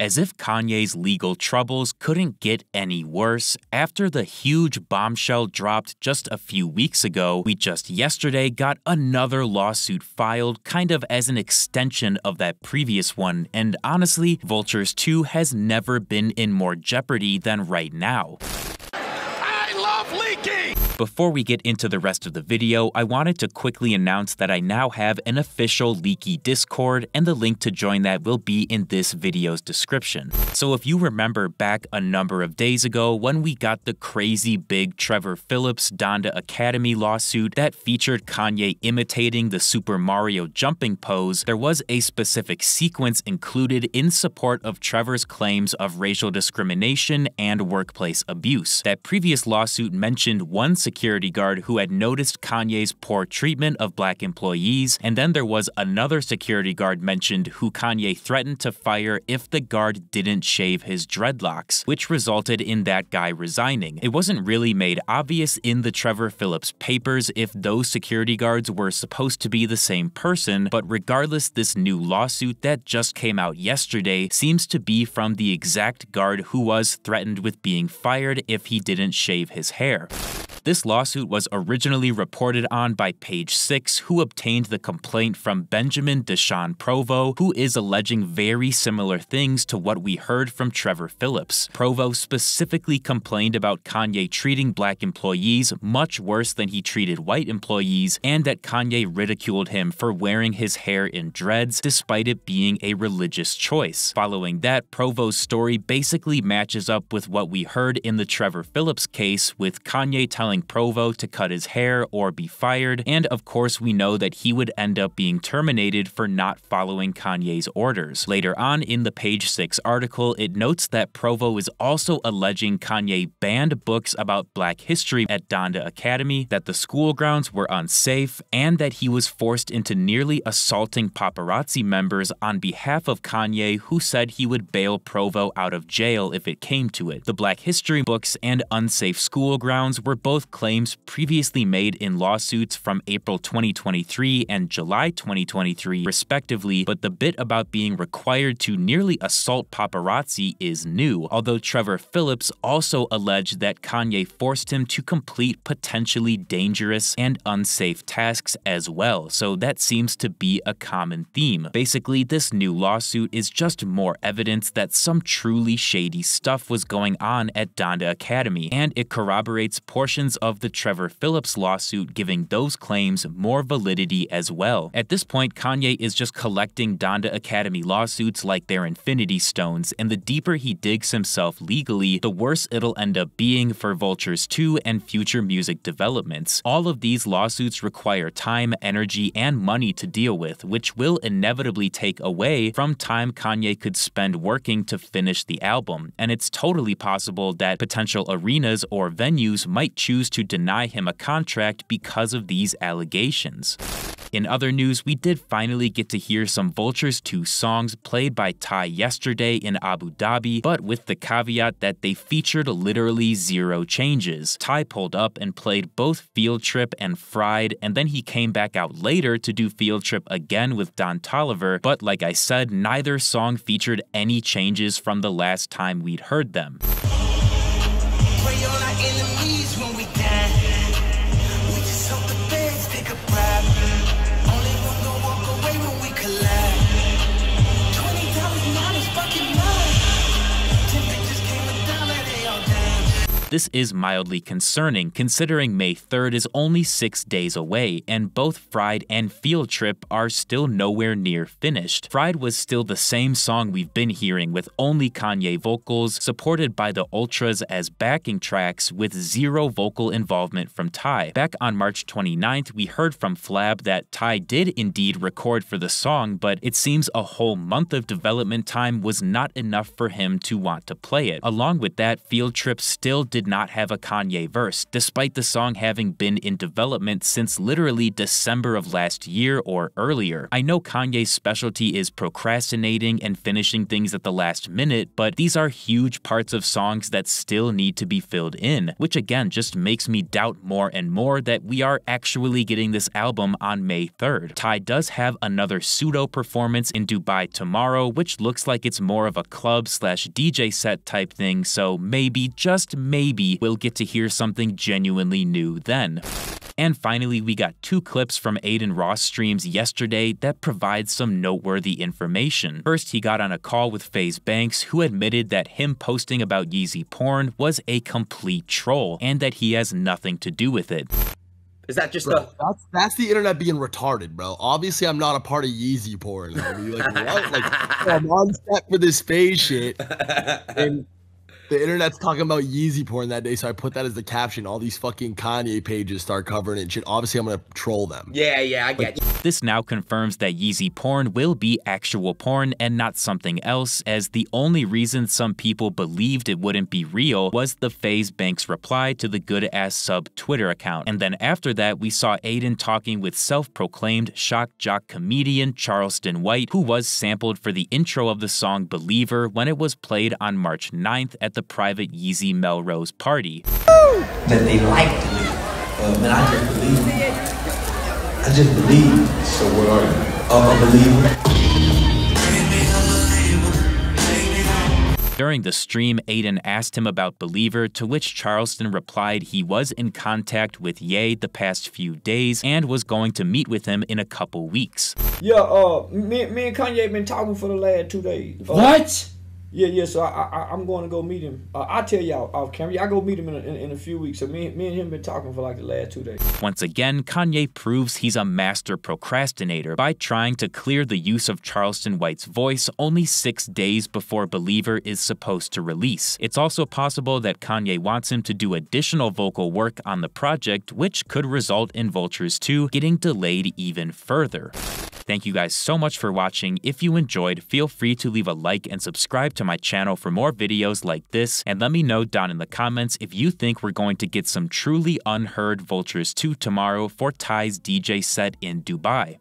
As if Kanye's legal troubles couldn't get any worse, after the huge bombshell dropped just a few weeks ago, we just yesterday got another lawsuit filed kind of as an extension of that previous one, and honestly, Vultures 2 has never been in more jeopardy than right now. I love leaking! Before we get into the rest of the video, I wanted to quickly announce that I now have an official Leaky Discord, and the link to join that will be in this video's description. So if you remember back a number of days ago when we got the crazy big Trevor Phillips Donda Academy lawsuit that featured Kanye imitating the Super Mario jumping pose, there was a specific sequence included in support of Trevor's claims of racial discrimination and workplace abuse. That previous lawsuit mentioned one security guard who had noticed Kanye's poor treatment of black employees, and then there was another security guard mentioned who Kanye threatened to fire if the guard didn't shave his dreadlocks, which resulted in that guy resigning. It wasn't really made obvious in the Trevor Phillips papers if those security guards were supposed to be the same person, but regardless, this new lawsuit that just came out yesterday seems to be from the exact guard who was threatened with being fired if he didn't shave his hair. This lawsuit was originally reported on by Page 6, who obtained the complaint from Benjamin Deshawn Provo, who is alleging very similar things to what we heard from Trevor Phillips. Provo specifically complained about Kanye treating black employees much worse than he treated white employees, and that Kanye ridiculed him for wearing his hair in dreads despite it being a religious choice. Following that, Provo's story basically matches up with what we heard in the Trevor Phillips case, with Kanye telling Provo to cut his hair or be fired, and of course we know that he would end up being terminated for not following Kanye's orders. Later on in the Page 6 article, it notes that Provo is also alleging Kanye banned books about black history at Donda Academy, that the school grounds were unsafe, and that he was forced into nearly assaulting paparazzi members on behalf of Kanye, who said he would bail Provo out of jail if it came to it. The black history books and unsafe school grounds were both claims previously made in lawsuits from April 2023 and July 2023 respectively, but the bit about being required to nearly assault paparazzi is new, although Trevor Phillips also alleged that Kanye forced him to complete potentially dangerous and unsafe tasks as well, so that seems to be a common theme. Basically, this new lawsuit is just more evidence that some truly shady stuff was going on at Donda Academy, and it corroborates portions of the Trevor Phillips lawsuit, giving those claims more validity as well. At this point, Kanye is just collecting Donda Academy lawsuits like they're infinity stones, and the deeper he digs himself legally, the worse it'll end up being for Vultures 2 and future music developments. All of these lawsuits require time, energy, and money to deal with, which will inevitably take away from time Kanye could spend working to finish the album, and it's totally possible that potential arenas or venues might choose to deny him a contract because of these allegations. In other news, we did finally get to hear some Vultures 2 songs played by Ty yesterday in Abu Dhabi, but with the caveat that they featured literally zero changes. Ty pulled up and played both Field Trip and Fried, and then he came back out later to do Field Trip again with Don Toliver, but like I said, neither song featured any changes from the last time we'd heard them. Pray on our enemies when we die. We just hope the feds take a bribe. Only one gon' walk away when we collide. $20 fucking mine. 10 bitches came and down like they all died. This is mildly concerning, considering May 3rd is only 6 days away, and both Fried and Field Trip are still nowhere near finished. Fried was still the same song we've been hearing, with only Kanye vocals, supported by the Ultras as backing tracks, with zero vocal involvement from Ty. Back on March 29th, we heard from Flab that Ty did indeed record for the song, but it seems a whole month of development time was not enough for him to want to play it. Along with that, Field Trip still did did not have a Kanye verse, despite the song having been in development since literally December of last year or earlier. I know Kanye's specialty is procrastinating and finishing things at the last minute, but these are huge parts of songs that still need to be filled in, which again just makes me doubt more and more that we are actually getting this album on May 3rd. Ty does have another pseudo performance in Dubai tomorrow, which looks like it's more of a club/DJ set type thing, so maybe, just maybe, we'll get to hear something genuinely new then. And finally, we got 2 clips from Adin Ross streams yesterday that provide some noteworthy information. First, he got on a call with FaZe Banks, who admitted that him posting about Yeezy porn was a complete troll, and that he has nothing to do with it. Is that just that's the internet being retarded, bro? Obviously, I'm not a part of Yeezy porn. Like, what? Like, I'm on set for this FaZe shit, and the internet's talking about Yeezy porn that day, so I put that as the caption. All these fucking Kanye pages start covering it and shit. Obviously, I'm gonna troll them. Yeah, I get you. This now confirms that Yeezy porn will be actual porn and not something else, as the only reason some people believed it wouldn't be real was the FaZe Banks reply to the Good Ass Sub Twitter account. And then after that, we saw Adin talking with self-proclaimed shock jock comedian Charleston White, who was sampled for the intro of the song Believer when it was played on March 9th at the private Yeezy Melrose party. That they like to do. Man, I just believe. I just believe. So what are you? A believer? During the stream, Adin asked him about Believer, to which Charleston replied he was in contact with Ye the past few days and was going to meet with him in a couple weeks. Yeah, me and Kanye been talking for the last 2 days. What? Yeah, so I'm going to go meet him. I'll tell y'all off camera. I go meet him in a few weeks. So me and him been talking for like the last 2 days. Once again, Kanye proves he's a master procrastinator by trying to clear the use of Charleston White's voice only 6 days before Believer is supposed to release. It's also possible that Kanye wants him to do additional vocal work on the project, which could result in Vultures 2 getting delayed even further. Thank you guys so much for watching. If you enjoyed, feel free to leave a like and subscribe to my channel for more videos like this, and let me know down in the comments if you think we're going to get some truly unheard Vultures 2 tomorrow for Ty's DJ set in Dubai.